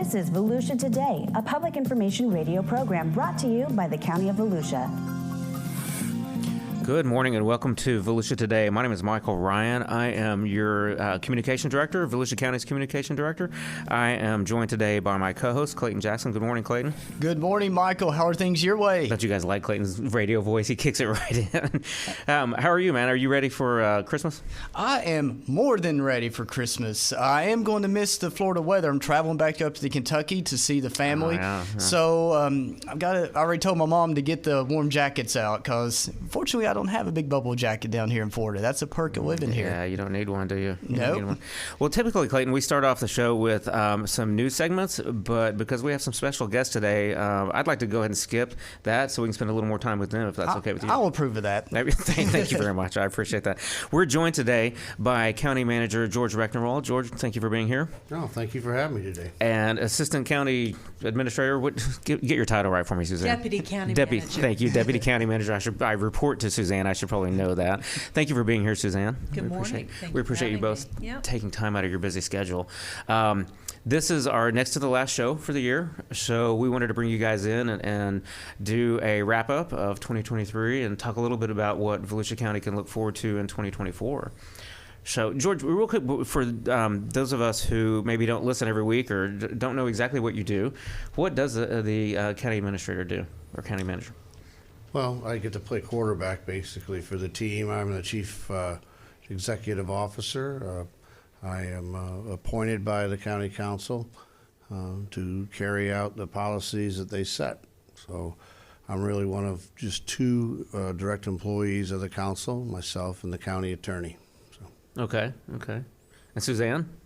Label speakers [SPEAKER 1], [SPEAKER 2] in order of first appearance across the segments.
[SPEAKER 1] This is Volusia Today, a public information radio program brought to you by the County of Volusia.
[SPEAKER 2] Good morning and welcome to Volusia Today. My name is Michael Ryan. I am your Communication Director, Volusia County's Communication Director. I am joined today by my co-host, Clayton Jackson. Good morning, Clayton.
[SPEAKER 3] Good morning, Michael. How are things your way?
[SPEAKER 2] Don't you guys like Clayton's radio voice? He kicks it right in. How are you, man? Are you ready for Christmas?
[SPEAKER 3] I am more than ready for Christmas. I am going to miss the Florida weather. I'm traveling back up to Kentucky to see the family. I already told my mom to get the warm jackets out because, unfortunately, I don't have a big bubble jacket down here in Florida. That's a perk of living here.
[SPEAKER 2] Yeah, you don't need one, do you?
[SPEAKER 3] No.
[SPEAKER 2] Well, typically, Clayton, we start off the show with some news segments, but because we have some special guests today, I'd like to go ahead and skip that so we can spend a little more time with them, if that's okay with you.
[SPEAKER 3] I'll approve of that.
[SPEAKER 2] Thank you very much. I appreciate that. We're joined today by County Manager George Recktenwald. George, thank you for being here.
[SPEAKER 4] Oh, thank you for having me today.
[SPEAKER 2] And Assistant County Administrator, get your title right for me, Suzanne.
[SPEAKER 5] Deputy County Manager.
[SPEAKER 2] Thank you, Deputy County Manager. I report to Suzanne. I should probably know that. Thank you for being here, Suzanne.
[SPEAKER 5] Good morning.
[SPEAKER 2] We appreciate you both taking time out of your busy schedule. This is our next to the last show for the year, so we wanted to bring you guys in and do a wrap-up of 2023 and talk a little bit about what Volusia County can look forward to in 2024. So, George, real quick, for those of us who maybe don't listen every week or don't know exactly what you do, what does the county administrator do, or county manager?
[SPEAKER 4] Well, I get to play quarterback, basically, for the team. I'm the chief executive officer. I am appointed by the county council to carry out the policies that they set. So I'm really one of just two direct employees of the council, myself and the county attorney. So.
[SPEAKER 2] Okay. And Suzanne?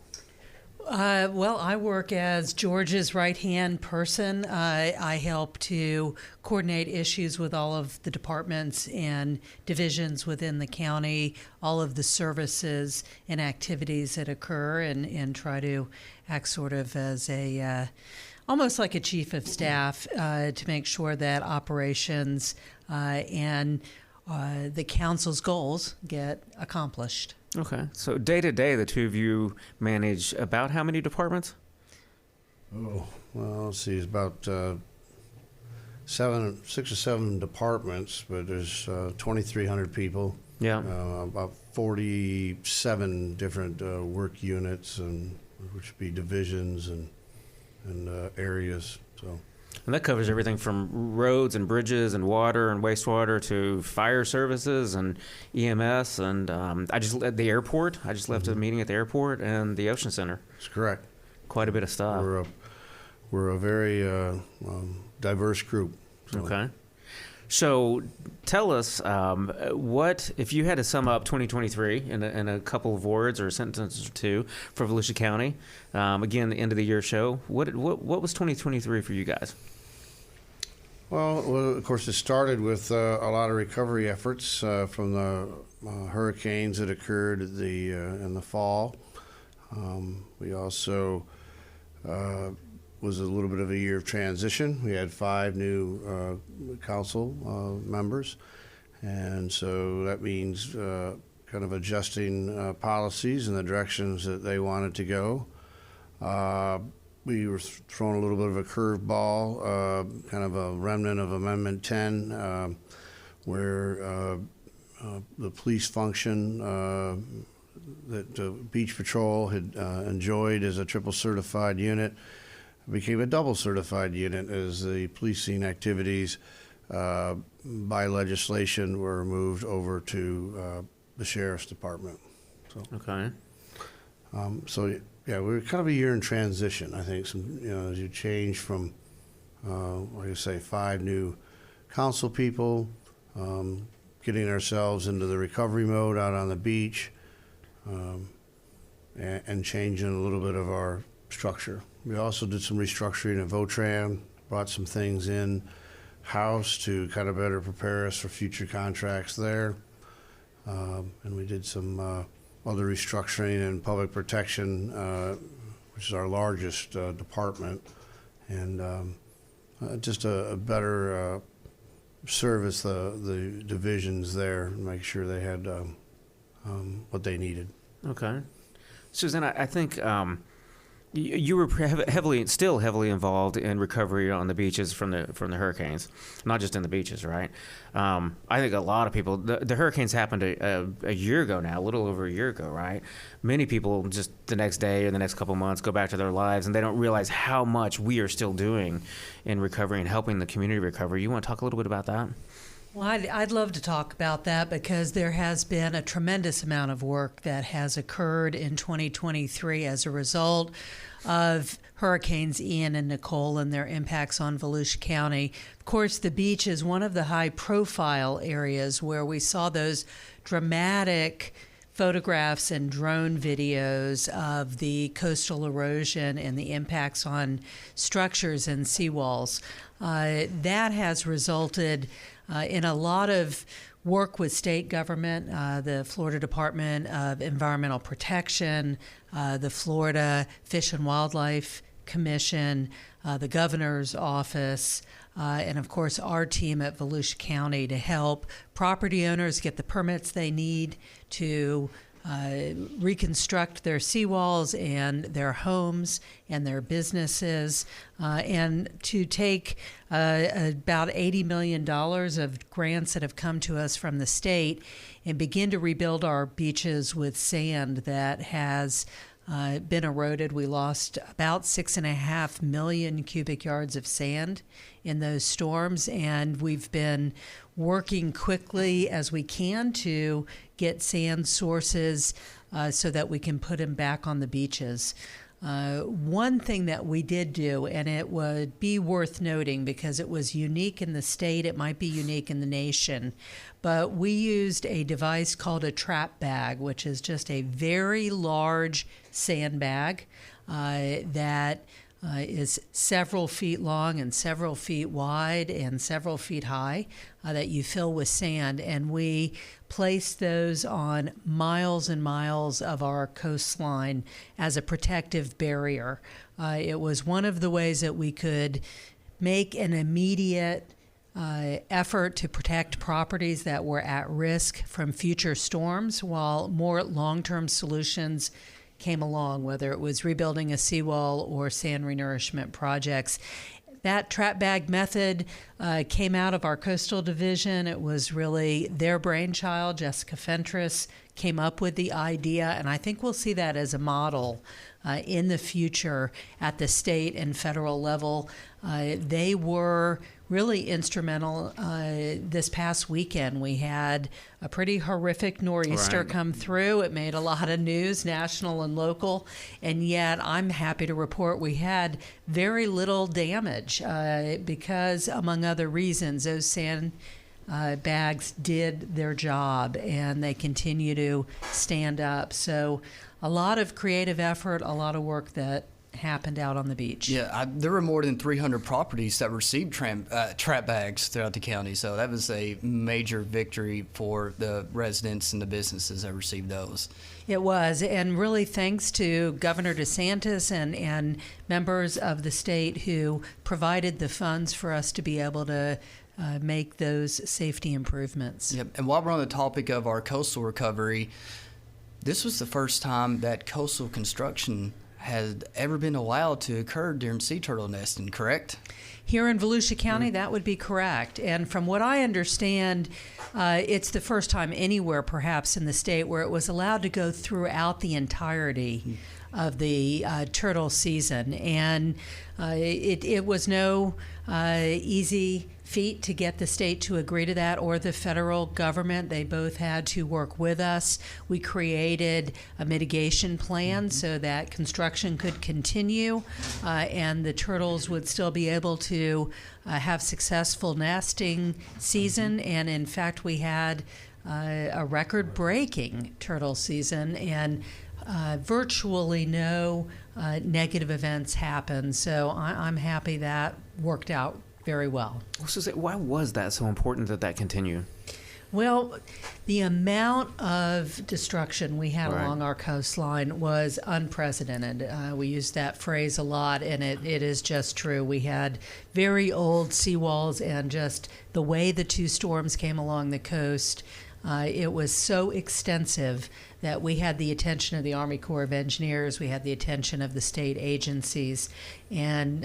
[SPEAKER 5] Well, I work as George's right-hand person. I help to coordinate issues with all of the departments and divisions within the county, all of the services and activities that occur, and try to act sort of as a almost like a chief of staff to make sure that operations and the council's goals get accomplished.
[SPEAKER 2] Okay. So day to day, the two of you manage about how many departments?
[SPEAKER 4] Oh, well, let's see. It's about 6 or 7 departments, but there's 2,300 people.
[SPEAKER 2] Yeah.
[SPEAKER 4] About 47 different work units, and which would be divisions and areas. So.
[SPEAKER 2] And that covers everything from roads and bridges and water and wastewater to fire services and EMS. And I just left the airport. I just left a meeting at the airport and the Ocean Center.
[SPEAKER 4] That's correct.
[SPEAKER 2] Quite a bit of stuff.
[SPEAKER 4] We're a very diverse group. So.
[SPEAKER 2] Okay. So tell us, what if you had to sum up 2023 in a couple of words or a sentence or two for Volusia County? Again, the end of the year show. What was 2023 for you guys?
[SPEAKER 4] Well, of course, it started with a lot of recovery efforts from the hurricanes that occurred in the fall. We also was a little bit of a year of transition. We had 5 new council members, and so that means kind of adjusting policies and the directions that they wanted to go. We were thrown a little bit of a curveball, kind of a remnant of Amendment 10, where the police function that Beach Patrol had enjoyed as a triple certified unit became a double certified unit as the policing activities by legislation were moved over to the sheriff's department. So,
[SPEAKER 2] okay.
[SPEAKER 4] Yeah, we're kind of a year in transition. I think as you change from, like I say, 5 new council people, getting ourselves into the recovery mode out on the beach, and changing a little bit of our structure. We also did some restructuring at Votram, brought some things in house to kind of better prepare us for future contracts there, and we did some other restructuring in public protection, which is our largest department, and just a better service the divisions there and make sure they had what they needed.
[SPEAKER 2] Okay. Suzanne, I think You were still heavily involved in recovery on the beaches from the hurricanes, not just in the beaches, right? I think a lot of people. The hurricanes happened a year ago now, a little over a year ago, right? Many people just the next day or the next couple months go back to their lives, and they don't realize how much we are still doing in recovery and helping the community recover. You want to talk a little bit about that?
[SPEAKER 5] Well, I'd love to talk about that because there has been a tremendous amount of work that has occurred in 2023 as a result of Hurricanes Ian and Nicole and their impacts on Volusia County. Of course, the beach is one of the high-profile areas where we saw those dramatic photographs and drone videos of the coastal erosion and the impacts on structures and seawalls. That has resulted in a lot of work with state government, the Florida Department of Environmental Protection, the Florida Fish and Wildlife Commission, the governor's office, and of course our team at Volusia County to help property owners get the permits they need to reconstruct their seawalls and their homes and their businesses, and to take about $80 million of grants that have come to us from the state and begin to rebuild our beaches with sand that has been eroded. We lost about 6.5 million cubic yards of sand in those storms, and we've been working quickly as we can to get sand sources so that we can put them back on the beaches. One thing that we did do, and it would be worth noting because it was unique in the state, it might be unique in the nation, but we used a device called a trap bag, which is just a very large sandbag that is several feet long and several feet wide and several feet high that you fill with sand. And we place those on miles and miles of our coastline as a protective barrier. It was one of the ways that we could make an immediate effort to protect properties that were at risk from future storms, while more long-term solutions came along, whether it was rebuilding a seawall or sand renourishment projects. That trap bag method came out of our coastal division. It was really their brainchild. Jessica Fentress came up with the idea, and I think we'll see that as a model in the future at the state and federal level. They were really instrumental. This past weekend, we had a pretty horrific nor'easter come through. It made a lot of news, national and local, and yet I'm happy to report we had very little damage because, among other reasons, those sand bags did their job and they continue to stand up. So a lot of creative effort, a lot of work that happened out on the beach.
[SPEAKER 3] Yeah, there were more than 300 properties that received trap bags throughout the county, so that was a major victory for the residents and the businesses that received those.
[SPEAKER 5] It was, and really thanks to Governor DeSantis and members of the state who provided the funds for us to be able to make those safety improvements.
[SPEAKER 3] Yep. And while we're on the topic of our coastal recovery, this was the first time that coastal construction had ever been allowed to occur during sea turtle nesting, correct?
[SPEAKER 5] Here in Volusia County, that would be correct. And from what I understand, it's the first time anywhere, perhaps in the state, where it was allowed to go throughout the entirety of the turtle season. And it was no easy feat to get the state to agree to that, or the federal government. They both had to work with us. We created a mitigation plan so that construction could continue and the turtles would still be able to have successful nesting season. And in fact, we had a record-breaking turtle season, and virtually no negative events happened. So I'm happy that worked out very well.
[SPEAKER 2] So why was that so important that continue?
[SPEAKER 5] Well, the amount of destruction we had along our coastline was unprecedented. We use that phrase a lot, and it is just true. We had very old seawalls, and just the way the two storms came along the coast It was so extensive that we had the attention of the Army Corps of Engineers, we had the attention of the state agencies, and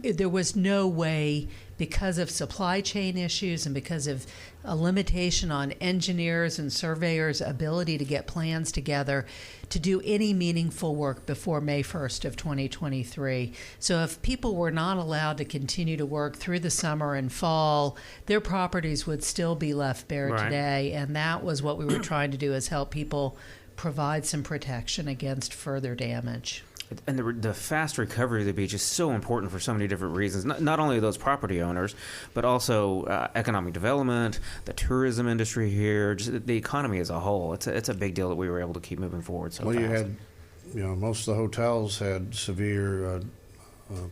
[SPEAKER 5] there was no way, because of supply chain issues and because of a limitation on engineers and surveyors' ability to get plans together, to do any meaningful work before May 1st of 2023. So if people were not allowed to continue to work through the summer and fall, their properties would still be left bare today. And that was what we were trying to do, is help people provide some protection against further damage.
[SPEAKER 2] And the fast recovery of the beach is so important for so many different reasons. Not only those property owners, but also economic development, the tourism industry here, just the economy as a whole. It's a big deal that we were able to keep moving forward so fast.
[SPEAKER 4] You had, most of the hotels had severe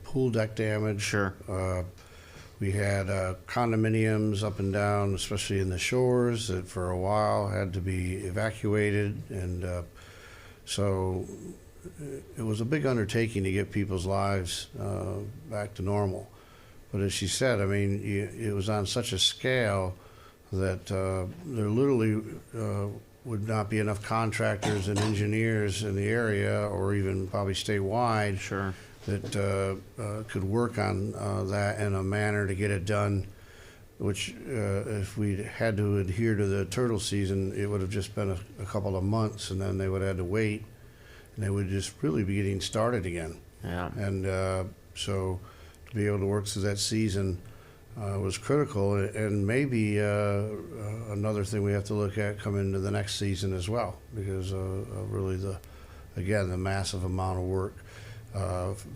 [SPEAKER 4] pool deck damage.
[SPEAKER 2] Sure.
[SPEAKER 4] We had condominiums up and down, especially in the shores, that for a while had to be evacuated, and so it was a big undertaking to get people's lives back to normal. But as she said, I mean, it was on such a scale that there literally would not be enough contractors and engineers in the area, or even probably statewide,
[SPEAKER 2] sure,
[SPEAKER 4] that could work on that in a manner to get it done, which if we had to adhere to the turtle season, it would have just been a couple of months, and then they would have had to wait. And they would just really be getting started again.
[SPEAKER 2] Yeah.
[SPEAKER 4] And so to be able to work through that season was critical, and maybe another thing we have to look at coming into the next season as well, because really the massive amount of work.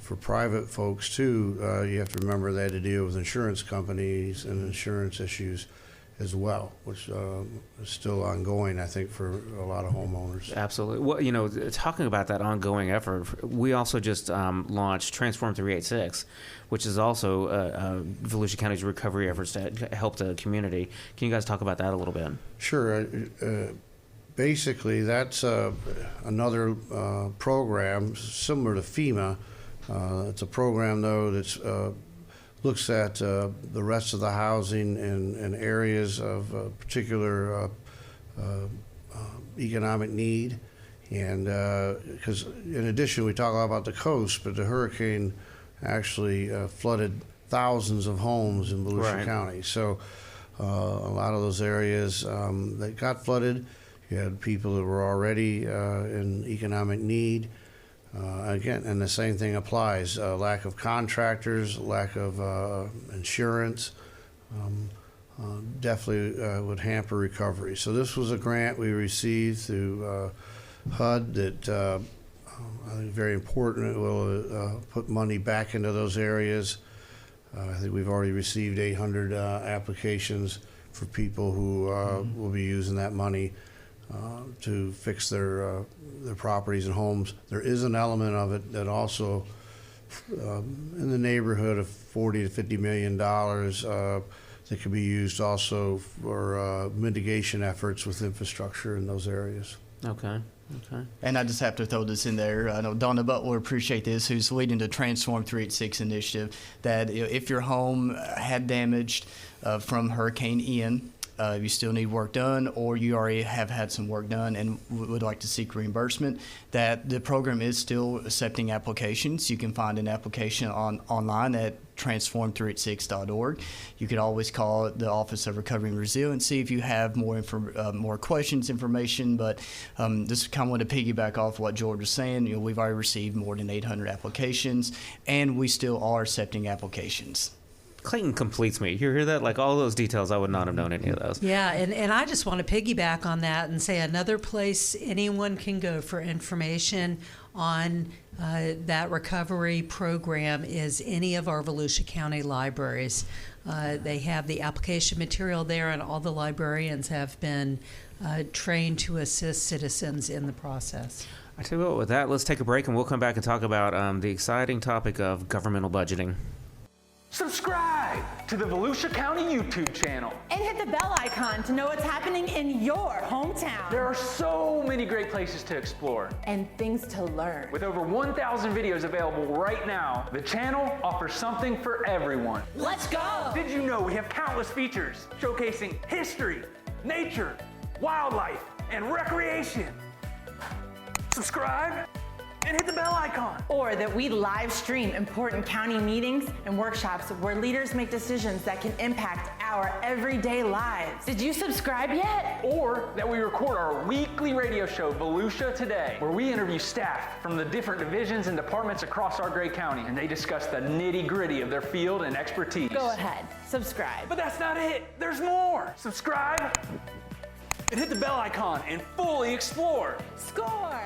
[SPEAKER 4] For private folks too, you have to remember they had to deal with insurance companies and insurance issues as well, which is still ongoing, I think, for a lot of homeowners.
[SPEAKER 2] Absolutely. Well, talking about that ongoing effort, we also just launched Transform 386, which is also Volusia County's recovery efforts to help the community. Can you guys talk about that a little bit? Sure.
[SPEAKER 4] Basically, that's another program similar to FEMA. It's a program, though, that's looks at the rest of the housing in areas of particular economic need. And because in addition, we talk a lot about the coast, but the hurricane actually flooded thousands of homes in Volusia County. So a lot of those areas that got flooded, you had people that were already in economic need. Again, and the same thing applies. Lack of contractors, lack of insurance, definitely would hamper recovery. So this was a grant we received through HUD that I think is very important. It will put money back into those areas. I think we've already received 800 applications for people who will be using that money to fix their properties and homes. There is an element of it that also, in the neighborhood of $40 to $50 million, that could be used also for mitigation efforts with infrastructure in those areas.
[SPEAKER 2] Okay.
[SPEAKER 3] And I just have to throw this in there. I know Donna Butler will appreciate this, who's leading the Transform 386 initiative, that if your home had damaged from Hurricane Ian, you still need work done, or you already have had some work done and would like to seek reimbursement, that the program is still accepting applications. You can find an application online at transform386.org. You could always call the Office of Recovery and Resiliency if you have more questions, information. But this kind of want to piggyback off what George was saying. We've already received more than 800 applications, and we still are accepting applications.
[SPEAKER 2] Clayton completes me. You hear that? Like all those details, I would not have known any of those.
[SPEAKER 5] Yeah, and I just want to piggyback on that and say another place anyone can go for information on that recovery program is any of our Volusia County libraries. They have the application material there, and all the librarians have been trained to assist citizens in the process.
[SPEAKER 2] I tell you what, with that, let's take a break and we'll come back and talk about the exciting topic of governmental budgeting.
[SPEAKER 6] Subscribe to the Volusia County YouTube channel.
[SPEAKER 7] And hit the bell icon to know what's happening in your hometown.
[SPEAKER 6] There are so many great places to explore.
[SPEAKER 7] And things to learn.
[SPEAKER 6] With over 1,000 videos available right now, the channel offers something for everyone.
[SPEAKER 7] Let's go!
[SPEAKER 6] Did you know we have countless features showcasing history, nature, wildlife, and recreation. Subscribe and hit the bell icon.
[SPEAKER 7] Or that we live stream important county meetings and workshops where leaders make decisions that can impact our everyday lives. Did you subscribe yet?
[SPEAKER 6] Or that we record our weekly radio show, Volusia Today, where we interview staff from the different divisions and departments across our great county, and they discuss the nitty-gritty of their field and expertise.
[SPEAKER 7] Go ahead, subscribe.
[SPEAKER 6] But that's not it. There's more. Subscribe and hit the bell icon and fully explore.
[SPEAKER 7] Score!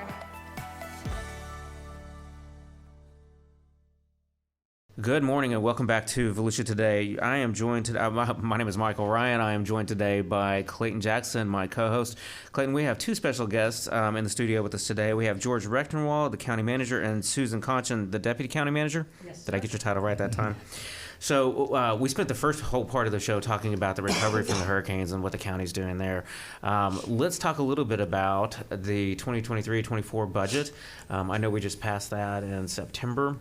[SPEAKER 2] Good morning and welcome back to Volusia Today. I am joined today, my name is Michael Ryan. I am joined today by Clayton Jackson, my co-host. Clayton, we have two special guests in the studio with us today. We have George Recktenwald, the county manager, and Suzanne Konchan, the deputy county manager.
[SPEAKER 5] Yes.
[SPEAKER 2] Did I get your title right that time? So we spent the first whole part of the show talking about the recovery from the hurricanes and what the county's doing there. Let's talk a little bit about the 2023-24 budget. I know we just passed that in September.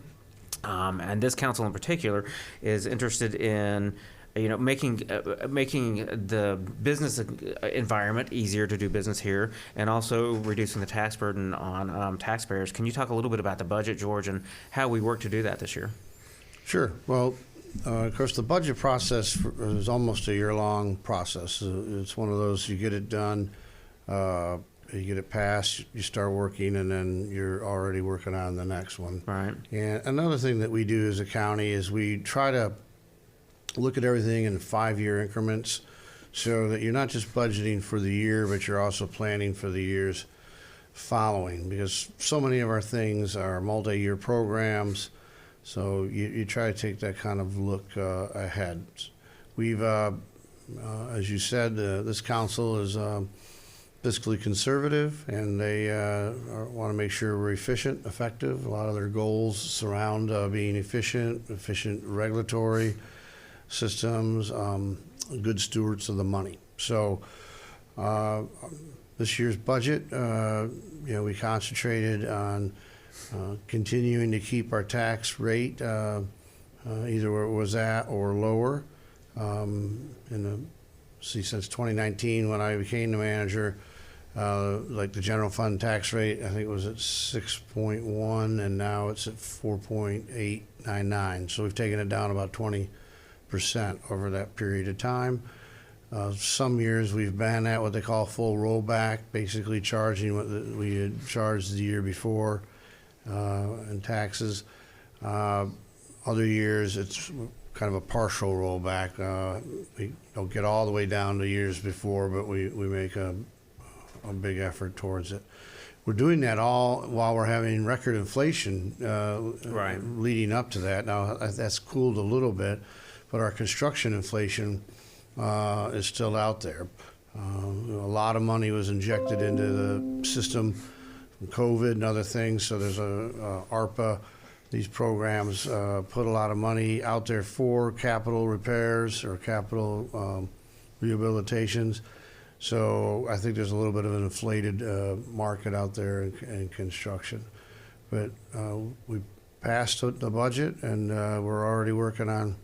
[SPEAKER 2] And this council in particular is interested in, making the business environment easier to do business here, and also reducing the tax burden on taxpayers. Can you talk a little bit about the budget, George, and how we work to do that this year?
[SPEAKER 4] Sure. Well, of course, the budget process is almost a year-long process. It's one of those, you get it done, you get it passed, you start working, and then you're already working on the next one.
[SPEAKER 2] Right.
[SPEAKER 4] And another thing that we do as a county is we try to look at everything in 5-year increments so that you're not just budgeting for the year, but you're also planning for the years following, because so many of our things are multi-year programs. So you try to take that kind of look ahead. We've, as you said, this council is fiscally conservative, and they want to make sure we're efficient, effective. A lot of their goals surround being efficient regulatory systems, good stewards of the money. So this year's budget, we concentrated on continuing to keep our tax rate either where it was at or lower. Since 2019, when I became the manager, like the general fund tax rate, I think it was at 6.1, and now it's at 4.899. So we've taken it down about 20% over that period of time. Some years we've been at what they call full rollback, basically charging what we had charged the year before in taxes. Other years it's kind of a partial rollback. We don't get all the way down to years before, but we make a big effort towards it. We're doing that all while we're having record inflation
[SPEAKER 2] Right.
[SPEAKER 4] leading up to that. Now, that's cooled a little bit, but our construction inflation is still out there. A lot of money was injected into the system from COVID and other things, so there's a ARPA. These programs put a lot of money out there for capital repairs or capital rehabilitations. So I think there's a little bit of an inflated market out there in construction. But we passed the budget, and we're already working on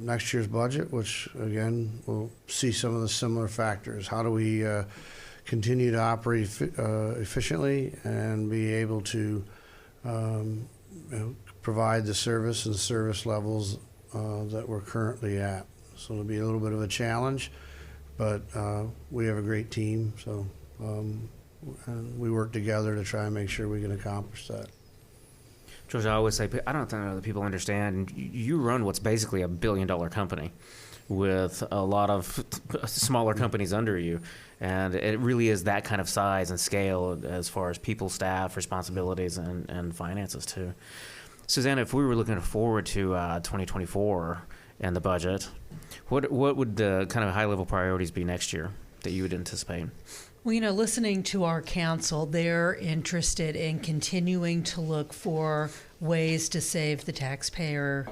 [SPEAKER 4] next year's budget, which, again, we'll see some of the similar factors. How do we continue to operate efficiently and be able to provide the service and service levels that we're currently at. So it'll be a little bit of a challenge, but we have a great team, so and we work together to try and make sure we can accomplish that.
[SPEAKER 2] George, I always say, I don't think that people understand, you run what's basically a billion-dollar company with a lot of smaller companies under you. And it really is that kind of size and scale as far as people, staff, responsibilities, and finances, too. Suzanne, if we were looking forward to 2024 and the budget, what would the kind of high-level priorities be next year that you would anticipate?
[SPEAKER 5] Well, listening to our council, they're interested in continuing to look for ways to save the taxpayer's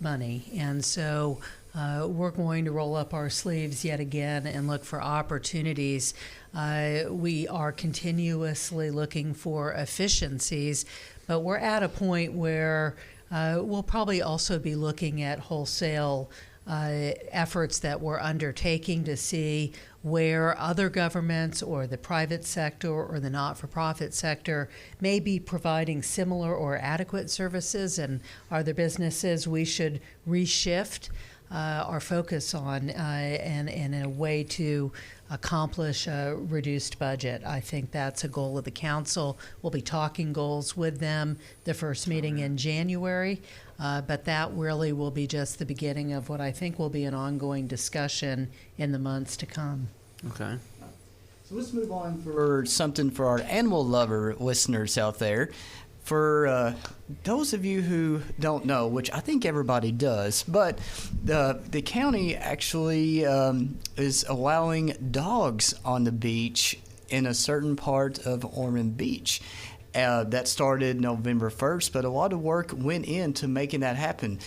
[SPEAKER 5] money. And so we're going to roll up our sleeves yet again and look for opportunities. We are continuously looking for efficiencies, but we're at a point where we'll probably also be looking at wholesale efforts that we're undertaking to see where other governments or the private sector or the not-for-profit sector may be providing similar or adequate services, and are there businesses we should reshift our focus on and in a way to accomplish a reduced budget. I think that's a goal of the council. We'll be talking goals with them the first meeting in January, but that really will be just the beginning of what I think will be an ongoing discussion in the months to come.
[SPEAKER 2] Okay.
[SPEAKER 3] So let's move on for something for our animal lover listeners out there. For those of you who don't know, which I think everybody does, but the county actually is allowing dogs on the beach in a certain part of Ormond Beach. That started November 1st, but a lot of work went into making that happen.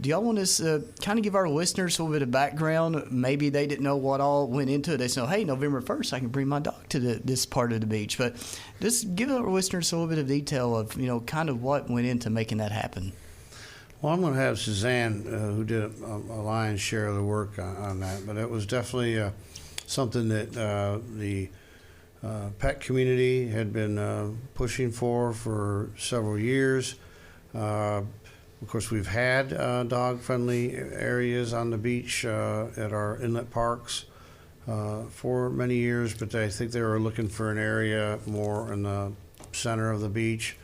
[SPEAKER 3] Do y'all want us kind of give our listeners a little bit of background? Maybe they didn't know what all went into it. They said, hey, November 1st, I can bring my dog to this part of the beach. But just give our listeners a little bit of detail of, kind of what went into making that happen.
[SPEAKER 4] Well, I'm going to have Suzanne, who did a lion's share of the work on that. But it was definitely something that the pet community had been pushing for several years. Of course, we've had dog-friendly areas on the beach at our inlet parks for many years, but I think they were looking for an area more in the center of the beach.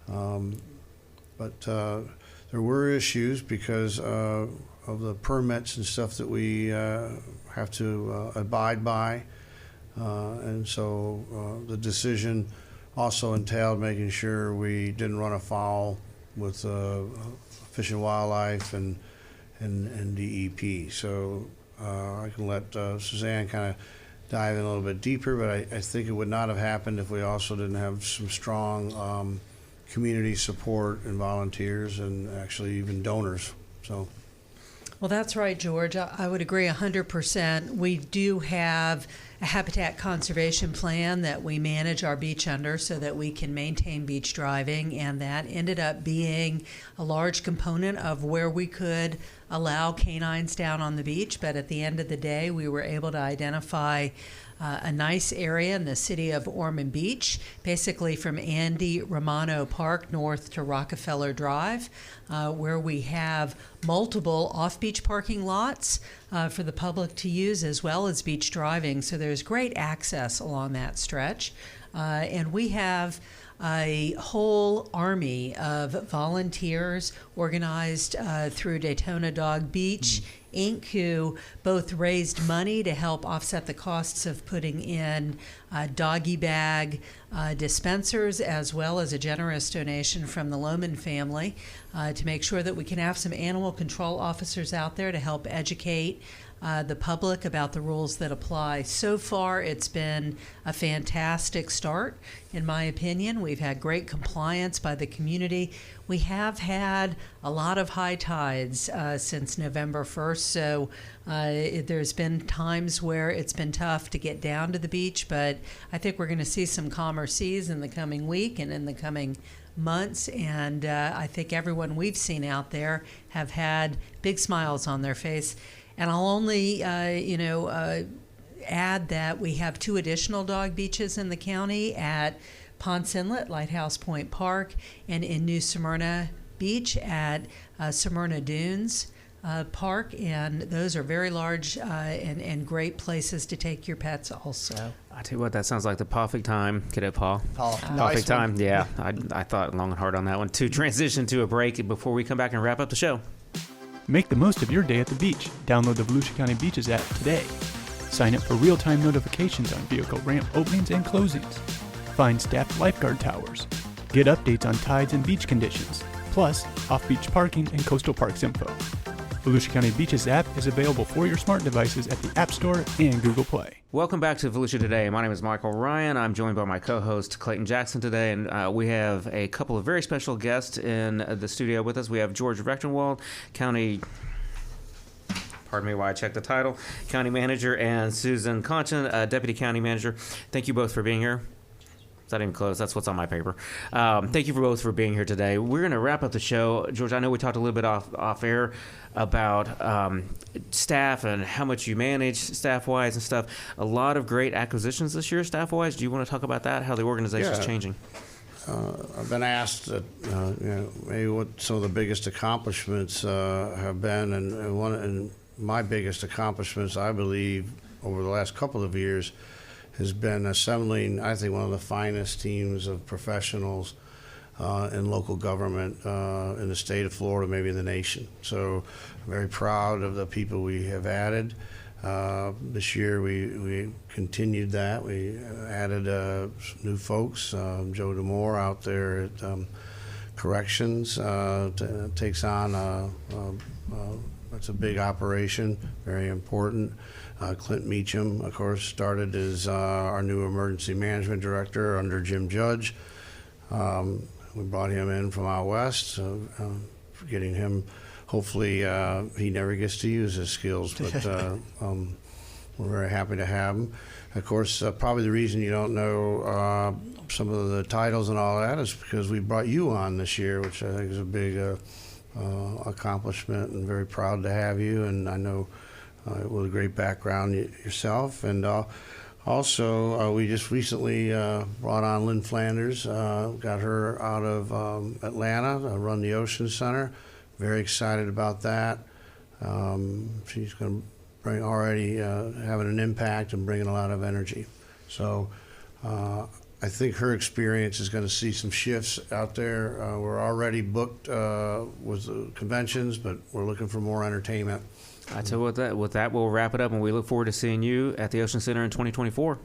[SPEAKER 4] But there were issues because of the permits and stuff that we have to abide by. And so the decision also entailed making sure we didn't run afoul with Fish and Wildlife and DEP. So I can let Suzanne kind of dive in a little bit deeper, but I think it would not have happened if we also didn't have some strong community support and volunteers and actually even donors. So.
[SPEAKER 5] Well, that's right, George. I would agree 100%. We do have a habitat conservation plan that we manage our beach under so that we can maintain beach driving, and that ended up being a large component of where we could allow canines down on the beach. But at the end of the day, we were able to identify a nice area in the city of Ormond Beach, basically from Andy Romano Park north to Rockefeller Drive, where we have multiple off-beach parking lots for the public to use as well as beach driving. So there's great access along that stretch. And we have a whole army of volunteers organized through Daytona Dog Beach Inc., who both raised money to help offset the costs of putting in doggy bag dispensers, as well as a generous donation from the Lohman family to make sure that we can have some animal control officers out there to help educate the public about the rules that apply. So far, it's been a fantastic start, in my opinion. We've had great compliance by the community. We have had a lot of high tides since November 1st, so there's been times where it's been tough to get down to the beach, but I think we're going to see some calmer seas in the coming week and in the coming months, and I think everyone we've seen out there have had big smiles on their face. And I'll only, add that we have 2 additional dog beaches in the county at Ponce Inlet, Lighthouse Point Park, and in New Smyrna Beach at Smyrna Dunes Park. And those are very large and great places to take your pets also.
[SPEAKER 2] I tell you what, that sounds like the perfect time. Get it, Paul?
[SPEAKER 3] Nice
[SPEAKER 2] Perfect time,
[SPEAKER 3] one.
[SPEAKER 2] yeah. I thought long and hard on that one. To transition to a break before we come back and wrap up the show.
[SPEAKER 8] Make the most of your day at the beach. Download the Volusia County Beaches app today. Sign up for real-time notifications on vehicle ramp openings and closings. Find staffed lifeguard towers. Get updates on tides and beach conditions, plus off-beach parking and coastal parks info. Volusia County Beaches app is available for your smart devices at the App Store and Google Play.
[SPEAKER 2] Welcome back to Volusia Today. My name is Michael Ryan. I'm joined by my co-host Clayton Jackson today, and we have a couple of very special guests in the studio with us. We have George Recktenwald, County... Pardon me while I check the title. County Manager, and Suzanne Konchan, Deputy County Manager. Thank you both for being here. It's not even close. That's what's on my paper. Thank you both for being here today. We're going to wrap up the show. George, I know we talked a little bit off air about staff and how much you manage staff-wise and stuff. A lot of great acquisitions this year staff-wise. Do you want to talk about that, how the organization is changing?
[SPEAKER 4] I've been asked that, maybe what some of the biggest accomplishments have been, and my biggest accomplishments, I believe, over the last couple of years has been assembling, I think, one of the finest teams of professionals in local government in the state of Florida, maybe in the nation. So I'm very proud of the people we have added. This year we continued that. We added new folks. Joe DeMore out there at Corrections takes on, that's a big operation, very important. Clint Meacham, of course, started as our new emergency management director under Jim Judge. We brought him in from out west, getting him, hopefully he never gets to use his skills, but we're very happy to have him. Of course, probably the reason you don't know some of the titles and all that is because we brought you on this year, which I think is a big accomplishment, and very proud to have you. And I know with a great background yourself. And also, we just recently brought on Lynn Flanders, got her out of Atlanta, run the Ocean Center. Very excited about that. She's going to bring already having an impact and bringing a lot of energy. So I think her experience is going to see some shifts out there. We're already booked with the conventions, but we're looking for more entertainment.
[SPEAKER 2] I tell you what, with that, we'll wrap it up, and we look forward to seeing you at the Ocean Center in 2024.